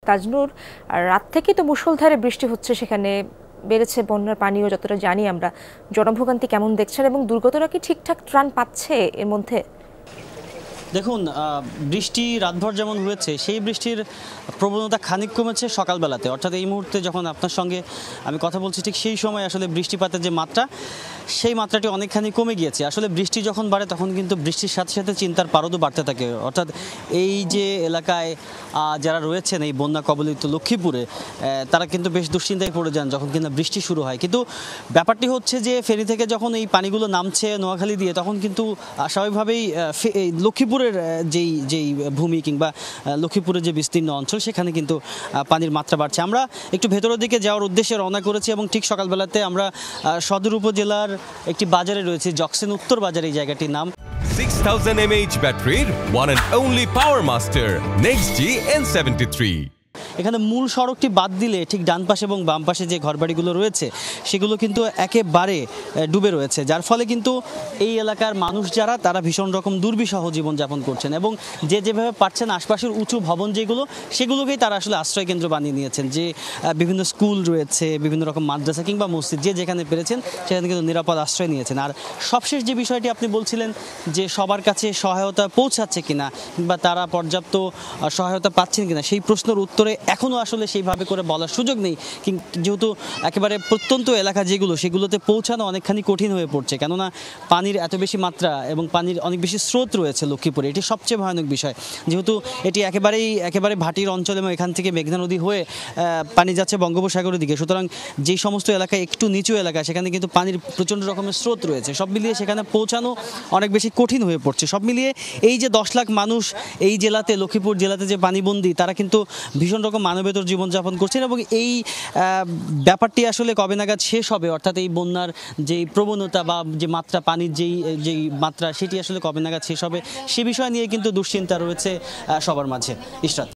তাজনুর, রাত থেকেই তো মুষলধারে বৃষ্টি হচ্ছে, সেখানে বেড়েছে বন্যার পানিও যতটা জানি আমরা। জনভোগান্তি কেমন দেখছেন এবং দুর্গতরা কি ঠিকঠাক ত্রাণ পাচ্ছে এর মধ্যে? দেখুন, বৃষ্টি রাতভর যেমন হয়েছে সেই বৃষ্টির প্রবণতা খানিক কমেছে সকালবেলাতে, অর্থাৎ এই মুহূর্তে যখন আপনার সঙ্গে আমি কথা বলছি ঠিক সেই সময় আসলে বৃষ্টিপাতের যে মাত্রা সেই মাত্রাটি অনেকখানি কমে গিয়েছে। আসলে বৃষ্টি যখন বাড়ে তখন কিন্তু বৃষ্টির সাথে সাথে চিন্তার পারদও বাড়তে থাকে, অর্থাৎ এই যে এলাকায় যারা রয়েছেন এই বন্যা কবলিত লক্ষ্মীপুরে, তারা কিন্তু বেশ দুশ্চিন্তায় পড়ে যান যখন কিনা বৃষ্টি শুরু হয়। কিন্তু ব্যাপারটি হচ্ছে যে ফেরি থেকে যখন এই পানিগুলো নামছে নোয়াখালী দিয়ে, তখন কিন্তু স্বাভাবিকভাবেই লক্ষ্মীপুরের যেই ভূমি কিংবা লক্ষ্মীপুরের যে বিস্তীর্ণ অঞ্চল সেখানে কিন্তু পানির মাত্রা বাড়ছে। আমরা একটু ভেতরের দিকে যাওয়ার উদ্দেশ্যে রওনা করেছি এবং ঠিক সকালবেলাতে আমরা সদর উপজেলার একটি বাজারে রয়েছে, জকসেন উত্তর বাজার এই জায়গাটির নাম। 6000 mAh ব্যাটারির one and only power master NextG N73। এখানে মূল সড়কটি বাদ দিলে ঠিক ডান পাশে এবং বাম পাশে যে ঘরবাড়িগুলো রয়েছে সেগুলো কিন্তু একেবারে ডুবে রয়েছে, যার ফলে কিন্তু এই এলাকার মানুষ যারা তারা ভীষণ রকম দুর্বিষহ জীবনযাপন করছেন এবং যেভাবে পারছেন আশপাশের উঁচু ভবন যেগুলো সেগুলোকেই তারা আসলে আশ্রয় কেন্দ্র বানিয়ে নিয়েছেন। যে বিভিন্ন স্কুল রয়েছে, বিভিন্ন রকম মাদ্রাসা কিংবা মসজিদ, যে যেখানে পেরেছেন সেখানে কিন্তু নিরাপদ আশ্রয় নিয়েছেন। আর সবশেষ যে বিষয়টি আপনি বলছিলেন যে সবার কাছে সহায়তা পৌঁছাচ্ছে কিনা কিংবা তারা পর্যাপ্ত সহায়তা পাচ্ছেন কিনা, সেই প্রশ্নের উত্তরে এখনও আসলে সেইভাবে করে বলার সুযোগ নেই, যেহেতু একেবারে প্রত্যন্ত এলাকা যেগুলো সেগুলোতে পৌঁছানো অনেকখানি কঠিন হয়ে পড়ছে, কেননা পানির এত বেশি মাত্রা এবং পানির অনেক বেশি স্রোত রয়েছে লক্ষ্মীপুরে। এটি সবচেয়ে ভয়ানক বিষয়, যেহেতু এটি একেবারে ভাটির অঞ্চল এবং এখান থেকে মেঘনা নদী হয়ে পানি যাচ্ছে বঙ্গোপসাগরের দিকে। সুতরাং যেই সমস্ত এলাকায় একটু নিচু এলাকা সেখানে কিন্তু পানির প্রচণ্ড রকমের স্রোত রয়েছে, সব মিলিয়ে সেখানে পৌঁছানো অনেক বেশি কঠিন হয়ে পড়ছে। সব মিলিয়ে এই যে 10 লাখ মানুষ এই জেলাতে, লক্ষ্মীপুর জেলাতে যে পানিবন্দী, তারা কিন্তু ভীষণ রকম মানবেতর জীবনযাপন করছেন এবং এই ব্যাপারটি আসলে কবে নাগাদ শেষ হবে, অর্থাৎ এই বন্যার যেই প্রবণতা বা যে মাত্রা, পানির যেই মাত্রা সেটি আসলে কবে নাগাদ শেষ হবে সে বিষয় নিয়ে কিন্তু দুশ্চিন্তা রয়েছে সবার মাঝে। ইশরাত।